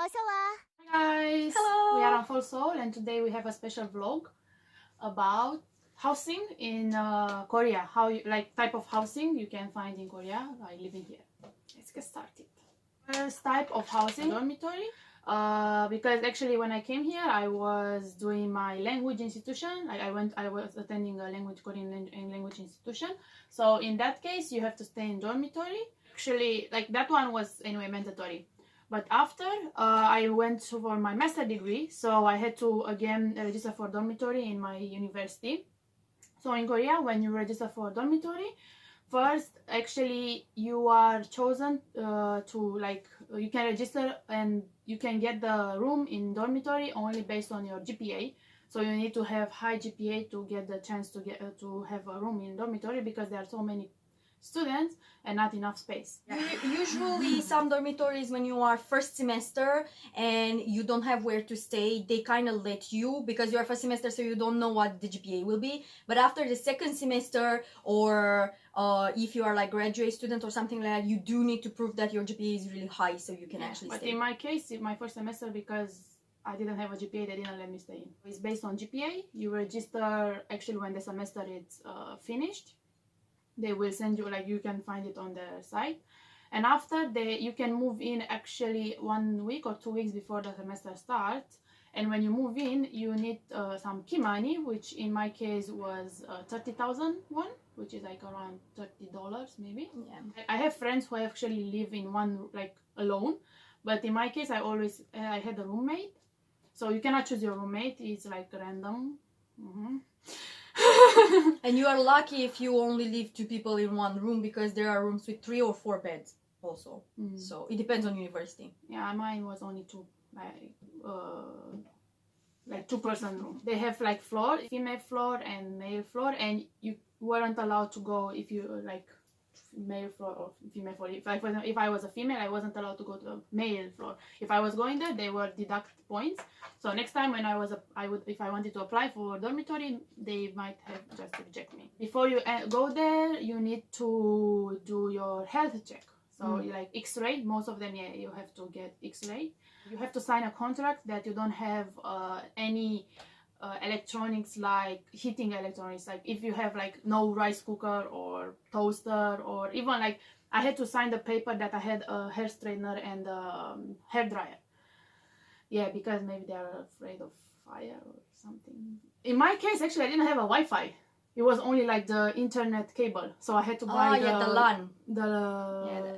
Hi guys! Hello! We are on Seoul and today we have a special vlog about housing in Korea. How you, like type of housing you can find in Korea by living here. Let's get started. First type of housing, dormitory. Because actually when I came here I was doing my language institution. I was attending a Korean language institution. So in that case you have to stay in dormitory. Actually, like that one was anyway mandatory. But after I went for my master degree, so I had to again register for dormitory in my university. So in Korea, when you register for dormitory, first actually you are chosen you can register and you can get the room in dormitory only based on your GPA. So you need to have high GPA to get the chance to get to have a room in dormitory because there are so many students and not enough space. Usually some dormitories, when you are first semester and you don't have where to stay, they kind of let you because you are first semester, so you don't know what the GPA will be. But after the second semester, or if you are like graduate student or something like that, you do need to prove that your GPA is really high so you can actually stay. But in my case, in my first semester, because I didn't have a GPA, they didn't let me stay in. It's based on GPA. You register actually when the semester is finished. They will send you, like you can find it on their site, and after you can move in actually 1 week or 2 weeks before the semester starts. And when you move in, you need some key money, which in my case was 30,000 won, which is like around $30 maybe. Yeah. I have friends who actually live in one like alone, but in my case I had a roommate. So you cannot choose your roommate, it's like random. And you are lucky if you only leave 2 people in one room, because there are rooms with 3 or 4 beds also. So it depends on university. Yeah, mine was only 2, like 2-person room. They have like floor, female floor and male floor, and you weren't allowed to go if you like male floor or female floor. If I was a female, I wasn't allowed to go to the male floor. If I was going there, they would deduct points. So next time when if I wanted to apply for dormitory, they might have just reject me. Before you go there, you need to do your health check. So like X-ray, most of them, yeah, you have to get X-ray. You have to sign a contract that you don't have any electronics, like heating electronics. Like if you have like no rice cooker or toaster, or even like I had to sign the paper that I had a hair straightener and a hair dryer. Yeah, because maybe they are afraid of fire or something. In my case, actually, I didn't have a Wi-Fi. It was only like the internet cable, so I had to buy the LAN, the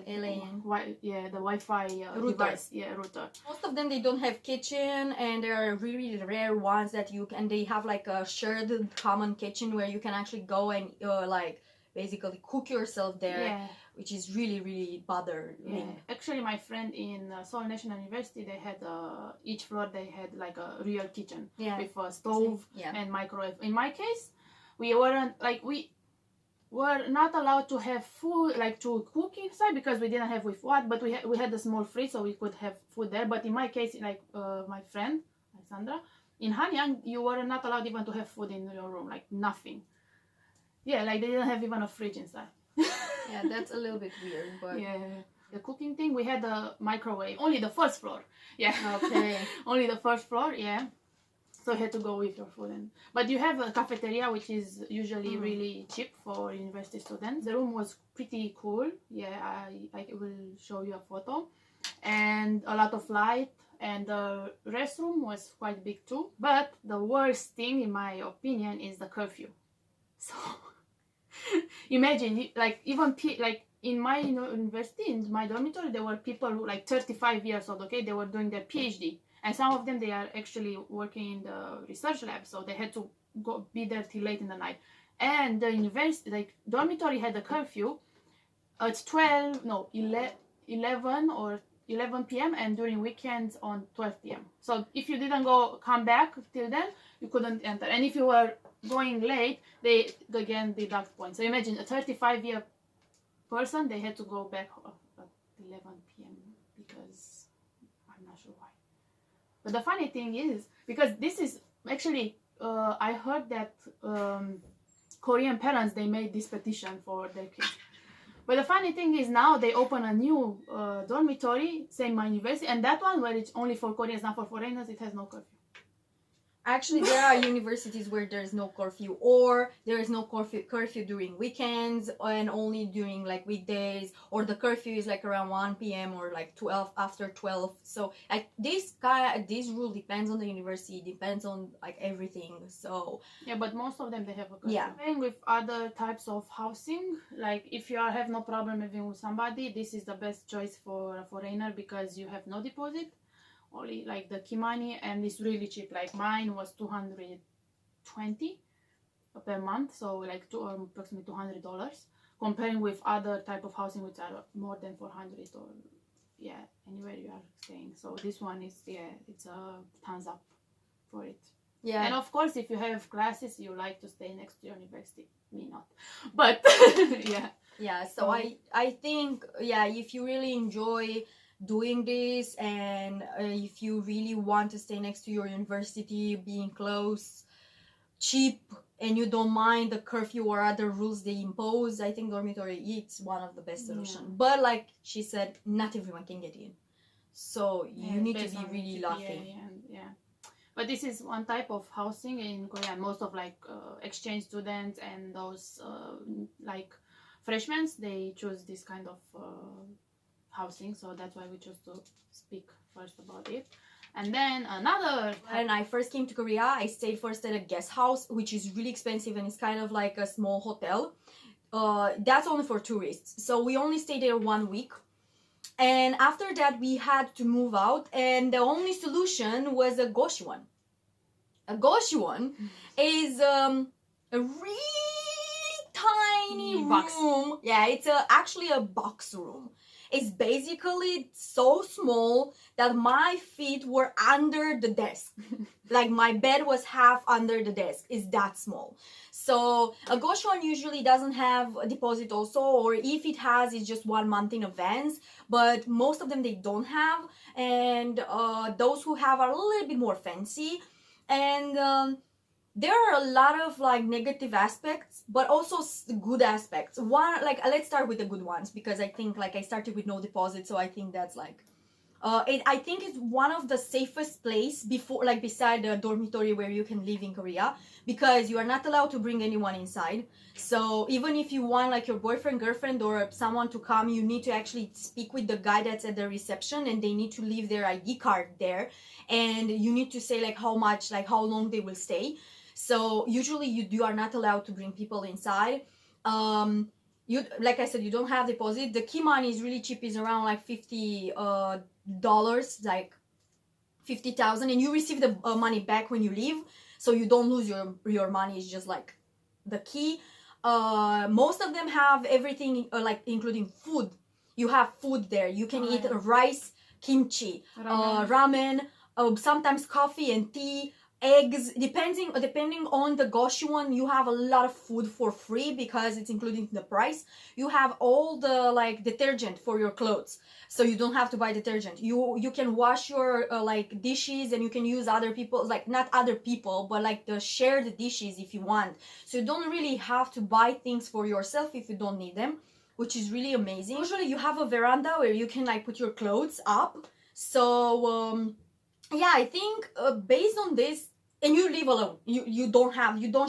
LAN, the Wi-Fi device, router. Most of them, they don't have kitchen, and there are really rare ones that they have like a shared common kitchen where you can actually go and like basically cook yourself there, which is really bothering. Yeah. Actually, my friend in Seoul National University, they had each floor they had like a real kitchen with a stove and microwave. In my case, we were not allowed to have food, like to cook inside, because we didn't have with what, but we had a small fridge, so we could have food there. But in my case, like my friend Alexandra, in Hanyang, you were not allowed even to have food in your room, like nothing. Yeah, like they didn't have even a fridge inside. Yeah, that's a little bit weird, but yeah. The cooking thing, we had a microwave, only the first floor. Yeah. Okay. Only the first floor, yeah. So you had to go with your food. But you have a cafeteria, which is usually really cheap for university students. The room was pretty cool. Yeah, I will show you a photo. And a lot of light. And the restroom was quite big too. But the worst thing, in my opinion, is the curfew. So imagine, like even like in my university, in my dormitory, there were people who like 35 years old. Okay, they were doing their PhD. And some of them, they are actually working in the research lab, so they had to be there till late in the night. And the university, like dormitory, had a curfew at 11 or 11 p.m. and during weekends on 12 p.m. So if you didn't come back till then, you couldn't enter. And if you were going late, they again deduct points. So imagine a 35-year person, they had to go back at 11 p.m. because I'm not sure why. But the funny thing is, because this is actually, I heard that Korean parents, they made this petition for their kids. But the funny thing is now they open a new dormitory, same my university, and that one where it's only for Koreans, not for foreigners, it has no curfew. Actually, there are universities where there's no curfew, or there is no curfew during weekends and only during like weekdays, or the curfew is like around 1 p.m. or like 12 after 12. So like this rule depends on the university, depends on like everything. So yeah, but most of them they have a curfew. Yeah. Same with other types of housing, like if you have no problem living with somebody, this is the best choice for a foreigner because you have no deposit, only like the key money, and it's really cheap. Like mine was 220 per month, so like approximately $200, comparing with other type of housing which are more than 400 or yeah, anywhere you are staying. So this one is, yeah, it's a thumbs up for it. yeah, And of course, if you have classes, you like to stay next to your university. Me not, but yeah. yeah. So I think, yeah, if you really enjoy doing this, and if you really want to stay next to your university, being close, cheap, and you don't mind the curfew or other rules they impose, I think dormitory is one of the best solutions. Yeah. But like she said, not everyone can get in, so you Yeah, need to based be on really GPA, lucky. yeah. But this is one type of housing in Korea. Most of like exchange students and those like freshmen, they choose this kind of housing. So that's why we chose to speak first about it. And then another. When I first came to Korea, I stayed first at a guest house, which is really expensive and it's kind of like a small hotel. That's only for tourists. So we only stayed there 1 week. And after that, we had to move out, and the only solution was a gosiwon. A gosiwon is a really tiny Box. room. Yeah, it's actually a box room. It's basically so small that my feet were under the desk. Like my bed was half under the desk. It's that small. So a gosiwon usually doesn't have a deposit also, or if it has, it's just 1 month in advance. But most of them they don't have, and those who have are a little bit more fancy. And there are a lot of like negative aspects, but also good aspects. One, like let's start with the good ones, because I think like I started with no deposit, so I think that's like I think it's one of the safest place before, like beside the dormitory where you can live in Korea, because you are not allowed to bring anyone inside. So even if you want like your boyfriend, girlfriend, or someone to come, you need to actually speak with the guy that's at the reception, and they need to leave their ID card there, and you need to say like how much, like how long they will stay. So usually you are not allowed to bring people inside. You, like I said, you don't have deposit. The key money is really cheap, is around like $50, like 50,000, and you receive the money back when you leave, so you don't lose your money. It's just like the key. Most of them have everything, like including food. You have food there. You can eat rice, kimchi, ramen, sometimes coffee and tea, eggs. Depending on the gosiwon, you have a lot of food for free because it's included in the price. You have all the like detergent for your clothes, so you don't have to buy detergent. You can wash your like dishes, and you can use other people, like not other people, but like the shared dishes if you want. So you don't really have to buy things for yourself if you don't need them, which is really amazing. Usually you have a veranda where you can like put your clothes up. So yeah, I think based on this, and you live alone, you don't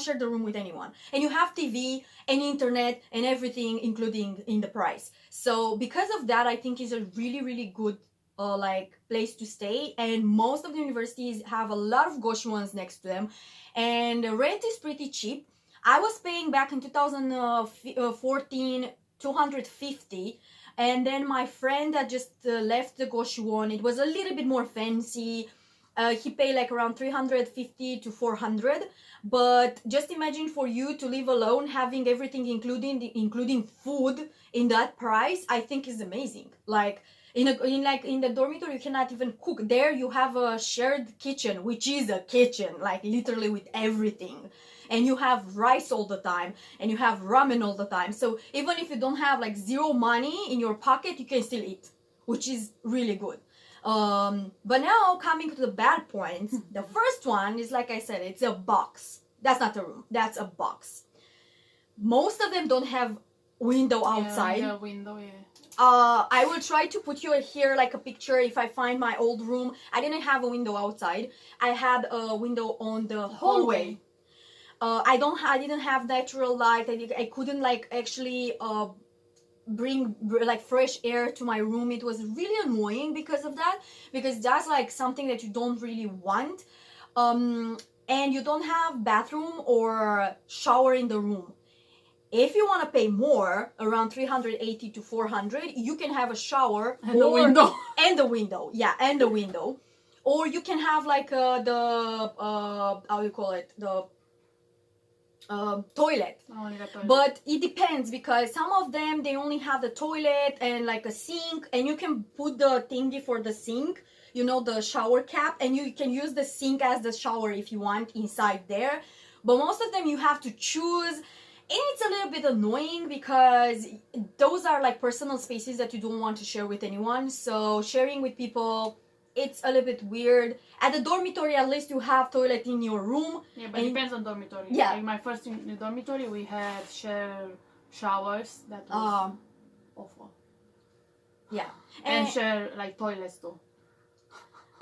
share the room with anyone, and you have TV and internet and everything including in the price. So because of that, I think it's a really good like place to stay, and most of the universities have a lot of gosiwons next to them, and the rent is pretty cheap. I was paying back in 2014 $250, and then my friend that just left the gosiwon, it was a little bit more fancy. He paid like around 350 to 400. But just imagine for you to live alone, having everything including food in that price, I think is amazing. Like in the dormitory, you cannot even cook. There you have a shared kitchen, which is a kitchen, like literally with everything. And you have rice all the time, and you have ramen all the time. So even if you don't have like zero money in your pocket, you can still eat, which is really good. But now coming to the bad points, the first one is, like I said, it's a box. That's not a room, that's a box. Most of them don't have window outside. Yeah, window, yeah. I will try to put you here like a picture if I find my old room. I didn't have a window outside. I had a window on the hallway. I didn't have natural light. I couldn't like actually bring like fresh air to my room. It was really annoying because of that, because that's like something that you don't really want. And you don't have bathroom or shower in the room. If you want to pay more, around 380 to 400, you can have a shower and a window. And the window. Yeah, and the window. Or you can have like how do you call it? The toilet. Only the toilet. But it depends, because some of them, they only have the toilet and like a sink, and you can put the thingy for the sink, you know, the shower cap, and you can use the sink as the shower if you want inside there. But most of them you have to choose, and it's a little bit annoying because those are like personal spaces that you don't want to share with anyone. So sharing with people, it's a little bit weird. At the dormitory, at least you have toilet in your room. Yeah, but it depends on dormitory. Yeah. Like my first in the dormitory, we had share showers. That was awful. Yeah. And share like toilets too.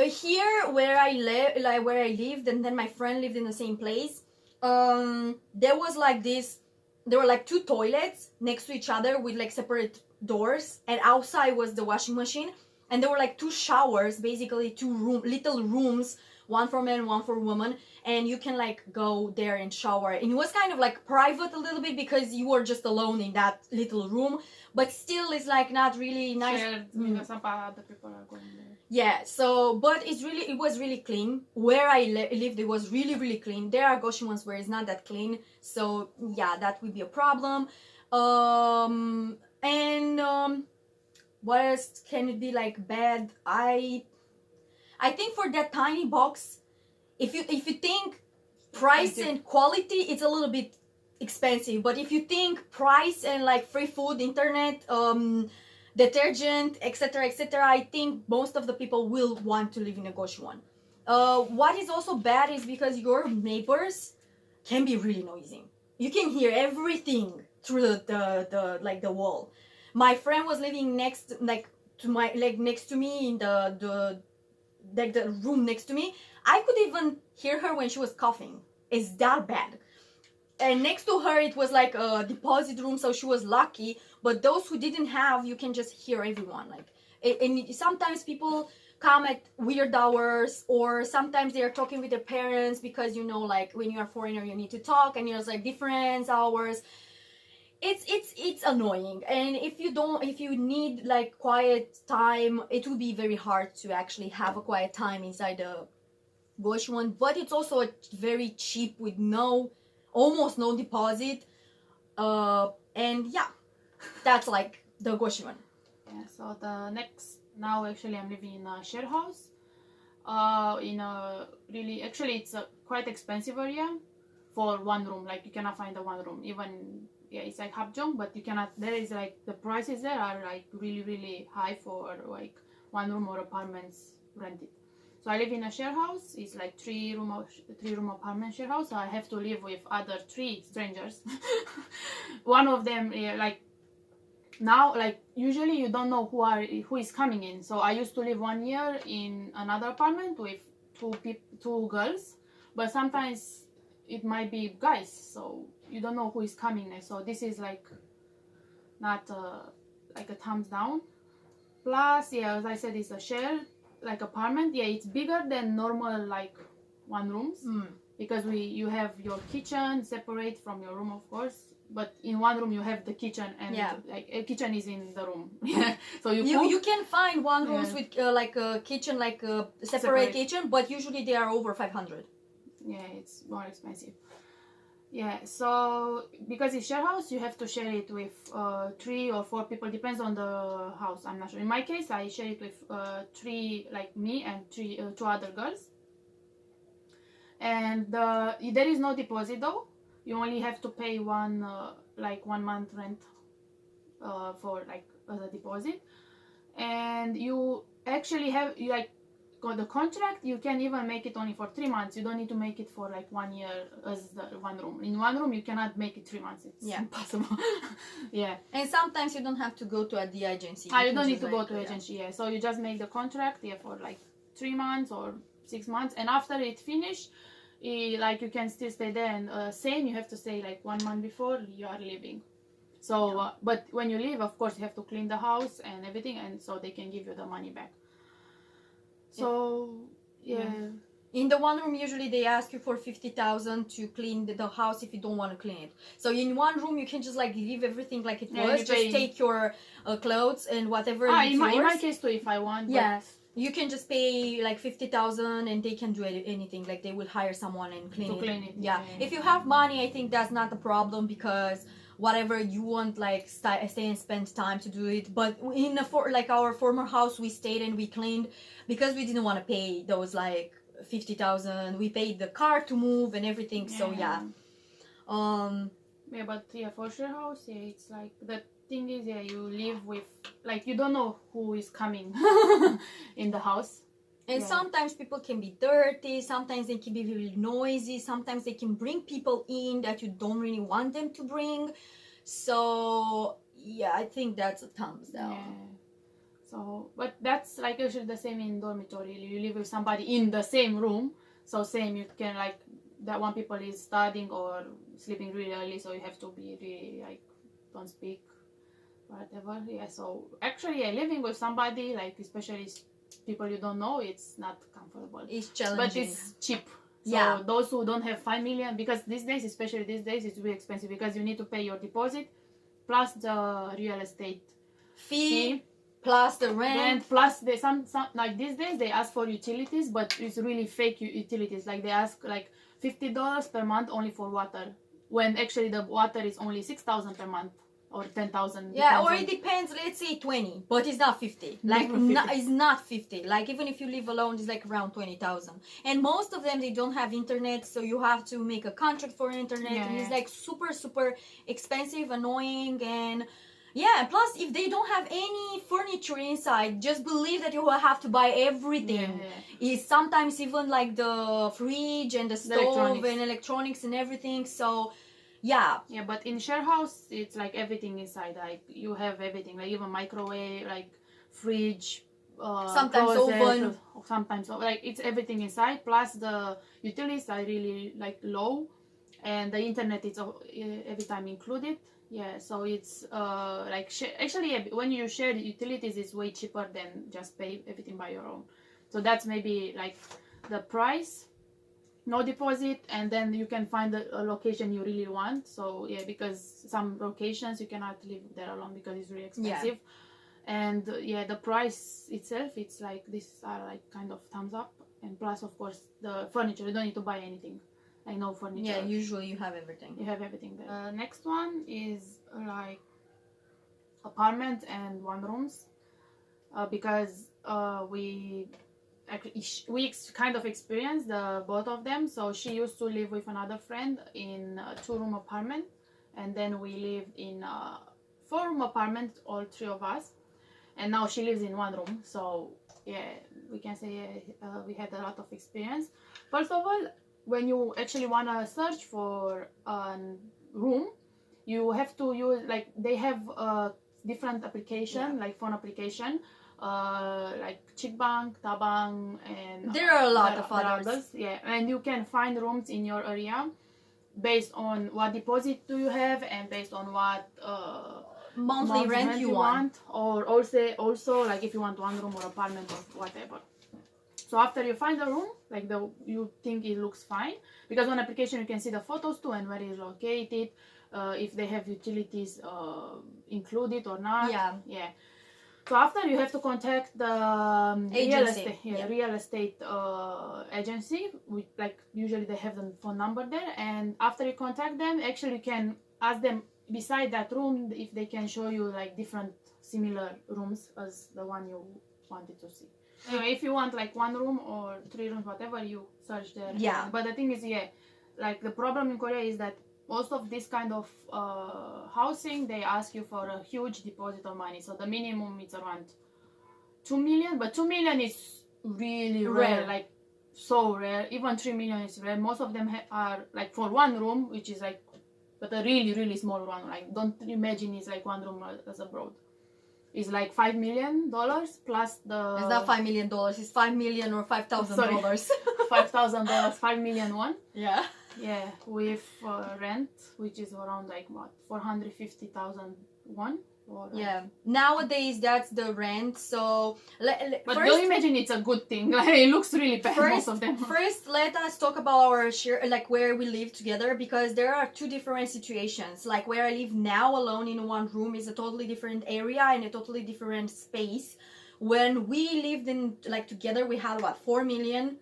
Here where I live, like where I lived, and then my friend lived in the same place. There was like this. There were like two toilets next to each other with like separate doors, and outside was the washing machine. And there were like two showers, basically two little rooms, one for men, one for women, and you can like go there and shower. And it was kind of like private a little bit because you were just alone in that little room, but still it's like not really nice. Shared because some other people are going there. Yeah, so but it was really clean. Where I lived, it was really, really clean. There are gosiwons where it's not that clean, so yeah, that would be a problem. What else can it be like bad? I think for that tiny box, if you think price and quality, it's a little bit expensive. But if you think price and like free food, internet, detergent, etc., I think most of the people will want to live in a gosiwon. What is also bad is because your neighbors can be really noisy. You can hear everything through the wall. My friend was living next to me in the room next to me. I could even hear her when she was coughing. It's that bad. And next to her, it was like a deposit room, so she was lucky. But those who didn't have, you can just hear everyone. And sometimes people come at weird hours, or sometimes they are talking with their parents because, you know, like when you are a foreigner, you need to talk, and there's like different hours. It's annoying. And if you need like quiet time, it will be very hard to actually have a quiet time inside the gosiwon. But it's also very cheap with almost no deposit. And yeah, that's like the gosiwon. Yeah, so the next, now actually I'm living in a share house. In a really, actually it's a quite expensive area for one room. Like you cannot find a one room, even. Yeah, it's like Hapjeong, but you cannot. There is like the prices there are like really, really high for like one room or apartments rented. So I live in a share house. It's like three room apartment share house. So I have to live with other 3 strangers. One of them, like now, like usually you don't know who is coming in. So I used to live 1 year in another apartment with 2 girls, but sometimes it might be guys. So you don't know who is coming next. So this is like not like a thumbs down. Plus, yeah, as I said, it's a shared like apartment. Yeah, it's bigger than normal like one rooms because you have your kitchen separate from your room, of course. But in one room you have the kitchen, and like a kitchen is in the room. So you can find one rooms with like a kitchen, like a separate kitchen, but usually they are over 500. Yeah, it's more expensive. Yeah, so because it's share house, you have to share it with 3 or 4 people, depends on the house. I'm not sure. In my case, I share it with 3, like me and 2 other girls. And there is no deposit though. You only have to pay 1 month rent for like as a deposit, and you actually have the contract, you can even make it only for 3 months. You don't need to make it for like 1 year as the one room. In one room, you cannot make it 3 months. It's impossible. Yeah. And sometimes you don't have to go to the agency. You don't need to go to agency. Yeah. So you just make the contract for like 3 months or 6 months, and after it finished, like you can still stay there. And same, you have to stay like 1 month before you are leaving. So, but when you leave, of course, you have to clean the house and everything, and so they can give you the money back. So, yeah. In the one room, usually they ask you for 50,000 to clean the house if you don't want to clean it. So in one room, you can just like leave everything like it was. Just take your clothes and whatever. In my case too, if I want. Yeah. You can just pay like 50,000 and they can do anything. Like they will hire someone and clean it. Yeah. If you have money, I think that's not the problem, because whatever you want, like stay and spend time to do it. But in like our former house, we stayed and we cleaned because we didn't want to pay those like 50,000. We paid the car to move and everything. So yeah. But for sure house, it's like the thing is, you live with, like, you don't know who is coming in the house. And sometimes people can be dirty, sometimes they can be really noisy, sometimes they can bring people in that you don't really want them to bring. So, yeah, I think that's a thumbs down. Yeah. So, but that's like usually the same in dormitory. You live with somebody in the same room. So same, you can like, that one people is studying or sleeping really early, so you have to be really like, don't speak, whatever. Yeah, so actually living with somebody, like especially people you don't know, it's not comfortable. It's challenging. But it's cheap. So those who don't have 5 million, because these days, especially these days, it's really expensive, because you need to pay your deposit plus the real estate fee plus the rent, plus some like these days they ask for utilities, but it's really fake utilities. Like they ask like $50 per month only for water, when actually the water is only 6,000 per month. Or 10,000. Yeah, or it depends. Let's say 20, but it's not 50. Like it's not 50. Like even if you live alone, it's like around 20,000. And most of them, they don't have internet, so you have to make a contract for internet, and it's like super expensive, annoying, and plus if they don't have any furniture inside, just believe that you will have to buy everything. It's sometimes even like the fridge and the stove and electronics and everything. So. Yeah, but in share house, it's like everything inside. Like you have everything, like even microwave, like fridge, sometimes closet, oven, sometimes like it's everything inside. Plus the utilities are really like low, and the internet is every time included. Yeah, so it's like actually when you share the utilities, it's way cheaper than just pay everything by your own. So that's maybe like the price. No deposit, and then you can find a location you really want. So because some locations you cannot live there alone because it's really expensive. And the price itself, it's like, these are like kind of thumbs up. And plus, of course, the furniture, you don't need to buy anything, like no furniture. Yeah, usually you have everything. You have everything there. Next one is like apartment and one rooms, because we kind of experienced both of them. So she used to live with another friend in a 2-room apartment, and then we lived in a 4-room apartment, all 3 of us, and now she lives in 1 room. So we can say we had a lot of experience. First of all, when you actually want to search for a room, you have to use, like, they have a different application, like phone application, like Chickbank, Tabang, and there are a lot of others. And you can find rooms in your area based on what deposit do you have, and based on what monthly rent you want, or also like if you want 1 room or apartment or whatever. So after you find a room, like you think it looks fine, because on application you can see the photos too, and where it's located, if they have utilities included or not. So after, you have to contact the real estate agency. Like usually they have the phone number there, and after you contact them, actually you can ask them beside that room if they can show you like different similar rooms as the one you wanted to see. Anyway, if you want like 1 room or 3 rooms, whatever, you search there. But the thing is, like the problem in Korea is that most of this kind of housing, they ask you for a huge deposit of money. So the minimum is around 2 million, but 2 million is really Rare. rare, like so rare. Even 3 million is rare. Most of them are like for one room, which is like, but a really really small one. Like don't imagine it's like one room as abroad. It's like $5 million plus the. It's not $5 million. It's 5 million or $5,000. $5,000, 5 million one. Yeah. Yeah, with rent, which is around like what 450,000 won. Or, Yeah. Nowadays, that's the rent. So, But first, don't imagine it's a good thing. Like it looks really bad. Most of them. First, let us talk about our share, like where we live together, because there are two different situations. Like where I live now alone in one room is a totally different area and a totally different space. When we lived in like together, we had what 4 million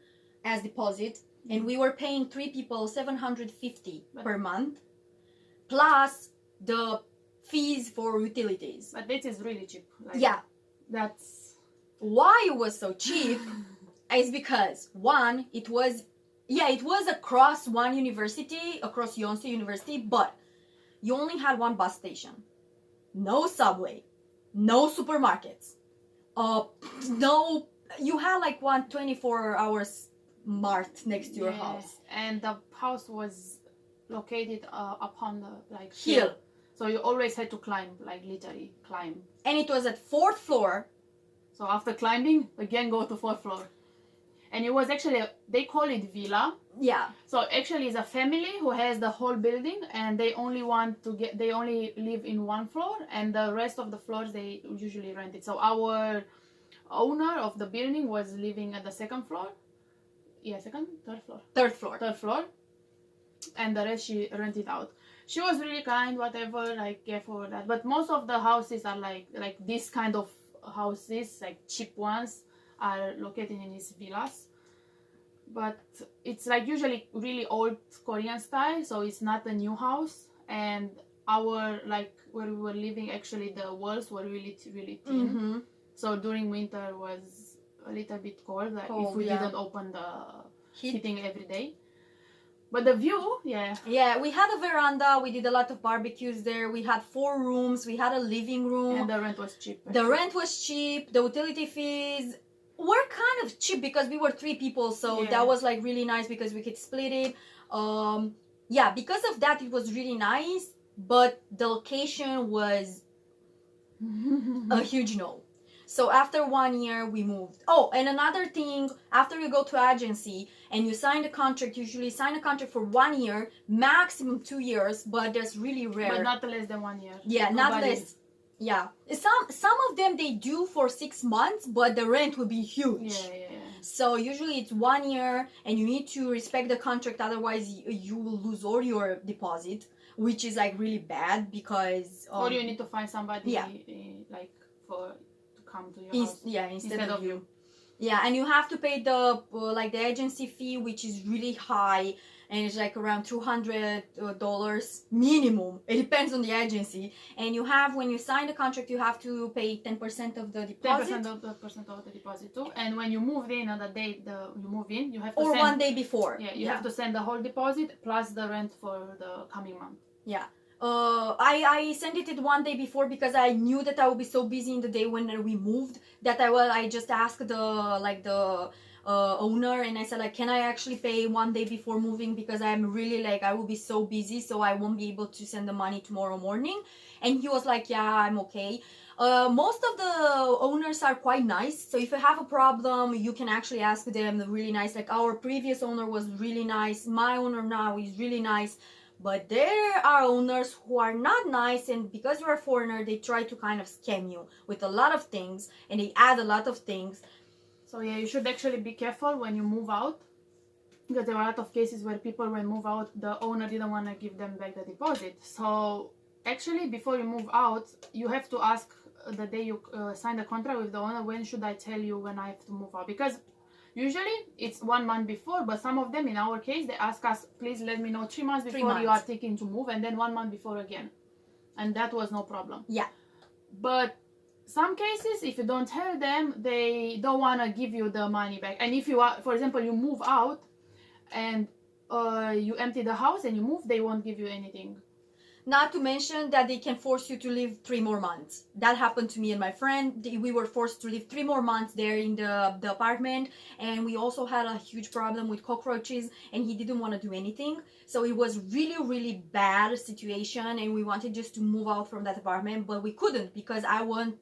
as deposit, and we were paying 3 people 750 per month, plus the fees for utilities. But this is really cheap. Like, Yeah. That's Why it was so cheap is because one, it was across one university, across Yonsei University, but you only had one bus station, no subway, no supermarkets, no, you had like one 24 hours mart next to your house. And the house was located upon the like Hill. So you always had to climb, like literally climb. And it was at 4th floor. So after climbing, again go to 4th floor. And it was actually, they call it villa. Yeah. So actually it's a family who has the whole building and they only live in one floor and the rest of the floors they usually rent it. So our owner of the building was living at the 2nd floor. Yeah, 2nd? 3rd floor. 3rd floor. 3rd floor. And the rest she rented out. She was really kind, whatever, like yeah, for that. But most of the houses are like this kind of houses, like cheap ones, are located in these villas. But it's like usually really old Korean style, so it's not a new house. And our like where we were living, actually the walls were really really thin. Mm-hmm. So during winter was a little bit cold, like Cold, if we yeah. didn't open the heating every day. But the view, yeah. Yeah, we had a veranda. We did a lot of barbecues there. We had 4 rooms. We had a living room. And the rent was cheap. The rent was cheap. The utility fees were kind of cheap because we were 3 people. So Yeah. that was like really nice because we could split it. Yeah, because of that, it was really nice. But the location was a huge no. So after 1 year, we moved. Oh, and another thing, after you go to agency and you sign the contract, usually sign a contract for 1 year, maximum 2 years, but that's really rare. But not less than 1 year. Yeah, not less. Yeah. Some of them they do for 6 months, but the rent will be huge. Yeah. So usually it's 1 year and you need to respect the contract, otherwise you will lose all your deposit, which is like really bad because... or you need to find somebody yeah. Like for... come to your house. Yeah, instead of you. Yeah, and you have to pay the like the agency fee, which is really high, and it's like around $200 minimum. It depends on the agency. And you have, when you sign the contract, you have to pay 10% of the deposit. 10% of the deposit too. And when you move in on the day you move in, you have to or send, 1 day before. Yeah, you have to send the whole deposit plus the rent for the coming month. Yeah. I sent it 1 day before because I knew that I would be so busy in the day when we moved that I just asked the owner and I said like, can I actually pay 1 day before moving because I'm really like I will be so busy, so I won't be able to send the money tomorrow morning. And he was like, yeah, I'm okay. Most of the owners are quite nice, so if you have a problem you can actually ask them. They're really nice. Like our previous owner was really nice, my owner now is really nice. But there are owners who are not nice, and because you're a foreigner, they try to kind of scam you with a lot of things, and they add a lot of things. So yeah, you should actually be careful when you move out, because there are a lot of cases where people, when move out, the owner didn't want to give them back the deposit. So actually, before you move out, you have to ask the day you sign the contract with the owner, when should I tell you when I have to move out? Because usually it's 1 month before, but some of them, in our case, they ask us, please let me know 3 months before you are thinking to move, and then 1 month before again. And that was no problem. Yeah. But some cases, if you don't tell them, they don't want to give you the money back. And if you are, for example, you move out and you empty the house and you move, they won't give you anything. Not to mention that they can force you to live 3 more months. That happened to me and my friend. We were forced to live 3 more months there in the apartment. And we also had a huge problem with cockroaches, and he didn't want to do anything. So it was really, really bad situation, and we wanted just to move out from that apartment, but we couldn't because I won't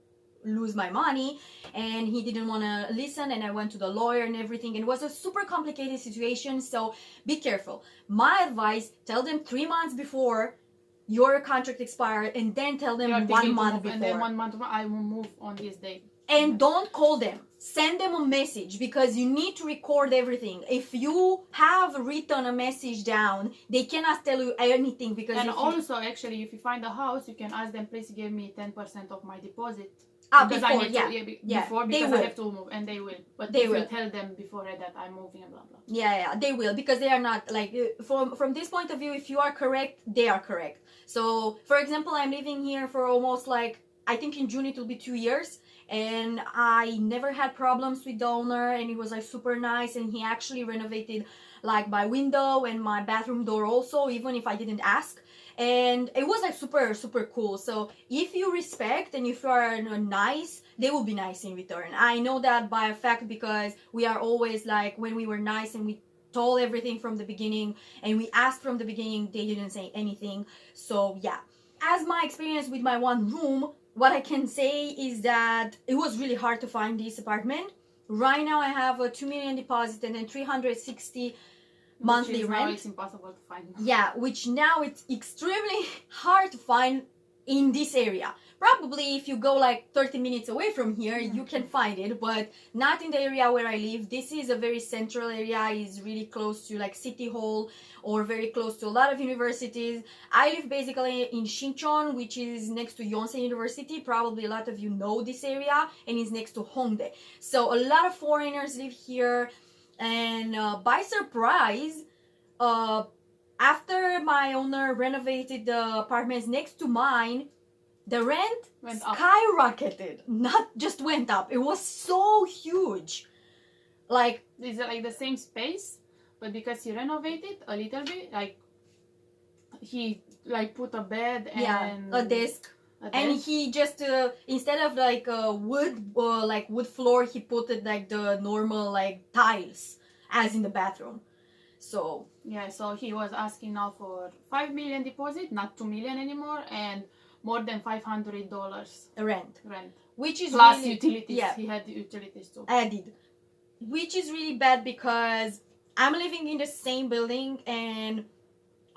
lose my money, and he didn't want to listen, and I went to the lawyer and everything, and it was a super complicated situation. So be careful. My advice, tell them 3 months before your contract expired, and then tell them 1 month before. And then 1 month, I will move on this day. And don't call them. Send them a message, because you need to record everything. If you have written a message down, they cannot tell you anything. Because and also, actually, if you find a house, you can ask them, please give me 10% of my deposit. Because I before, need yeah. to, Yeah, before, because I have to move, and they will. But They if will. you tell them before that I'm moving and blah blah. Yeah, they will, because they are not like from this point of view. If you are correct, they are correct. So, for example, I'm living here for almost like, I think in June it will be 2 years, and I never had problems with the owner, and he was like super nice, and he actually renovated like my window and my bathroom door also, even if I didn't ask. And it was like super cool. So if you respect and if you are nice, they will be nice in return. I know that by a fact, because we are always like, when we were nice and we told everything from the beginning and we asked from the beginning, they didn't say anything. So yeah, as my experience with my one room, what I can say is that it was really hard to find this apartment. Right now I have a 2 million deposit and then 360 monthly rent. Now it's impossible to find. Yeah, which now it's extremely hard to find in this area. Probably if you go like 30 minutes away from here, you can find it, but not in the area where I live. This is a very central area. It's really close to like City Hall, or very close to a lot of universities. I live basically in Shincheon, which is next to Yonsei University. Probably a lot of you know this area, and it's next to Hongdae. So a lot of foreigners live here. And by surprise, after my owner renovated the apartments next to mine, the rent skyrocketed. Not just went up. It was so huge. Like, is it like the same space, but because he renovated a little bit, like he like put a bed and a desk. And he just instead of like wood floor, he put it like the normal like tiles as in the bathroom. So yeah, so he was asking now for 5 million deposit, not 2 million anymore, and more than $500 rent, which is plus really, utilities. Yeah, he had utilities too added, which is really bad because I'm living in the same building, and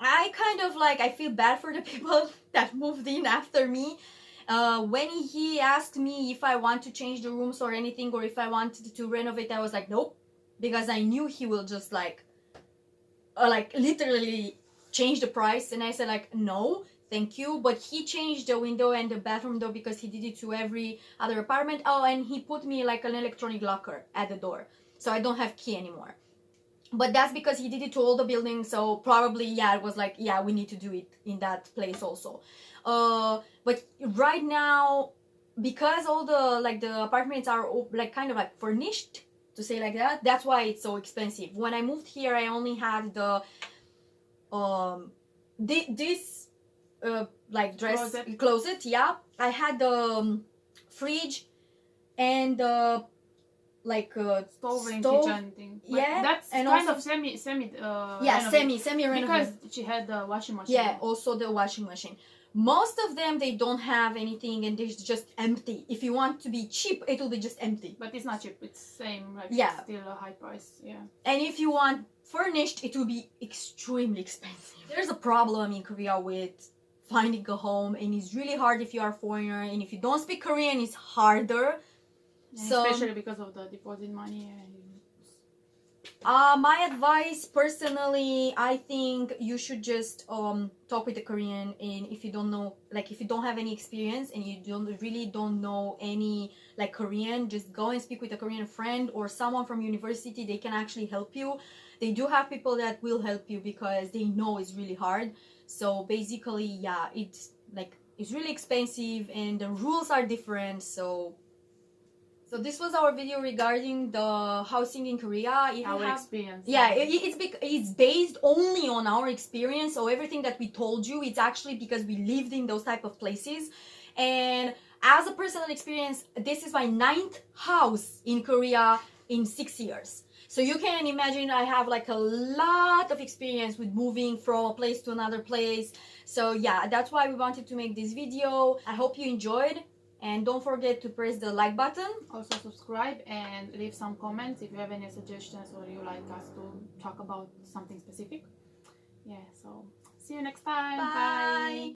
I kind of like, I feel bad for the people that moved in after me. When he asked me if I want to change the rooms or anything, or if I wanted to renovate, I was like, nope, because I knew he will just like literally change the price. And I said like, no, thank you. But he changed the window and the bathroom door because he did it to every other apartment. Oh, and he put me like an electronic locker at the door, so I don't have key anymore. But that's because he did it to all the buildings, so probably, yeah, it was like, yeah, we need to do it in that place also. But right now, because all the like the apartments are like kind of like furnished, to say like that, that's why it's so expensive. When I moved here, I only had the this like dress closet, yeah. I had the fridge and the like stove and kitchen thing. But yeah, that's and kind also, of semi semi because she had the washing machine. Yeah, also the washing machine. Most of them, they don't have anything, and it's just empty. If you want to be cheap, it will be just empty. But it's not cheap. It's same. Like, yeah, it's still a high price. Yeah. And if you want furnished, it will be extremely expensive. There's a problem in Korea with finding a home, and it's really hard if you are a foreigner, and if you don't speak Korean, it's harder. So, especially because of the deposit money. My advice personally, I think you should just talk with the Korean, and if you don't know, like if you don't have any experience and you don't know any like Korean, just go and speak with a Korean friend or someone from university. They can actually help you. They do have people that will help you because they know it's really hard. So basically, yeah, it's really expensive and the rules are different. So So this was our video regarding the housing in Korea. If you Our have, experience. yeah, it's based only on our experience. So everything that we told you, it's actually because we lived in those type of places. And as a personal experience, this is my 9th house in Korea in 6 years. So you can imagine I have like a lot of experience with moving from a place to another place. So yeah, that's why we wanted to make this video. I hope you enjoyed. And don't forget to press the like button. Also subscribe and leave some comments if you have any suggestions or you like us to talk about something specific. Yeah, so see you next time. Bye.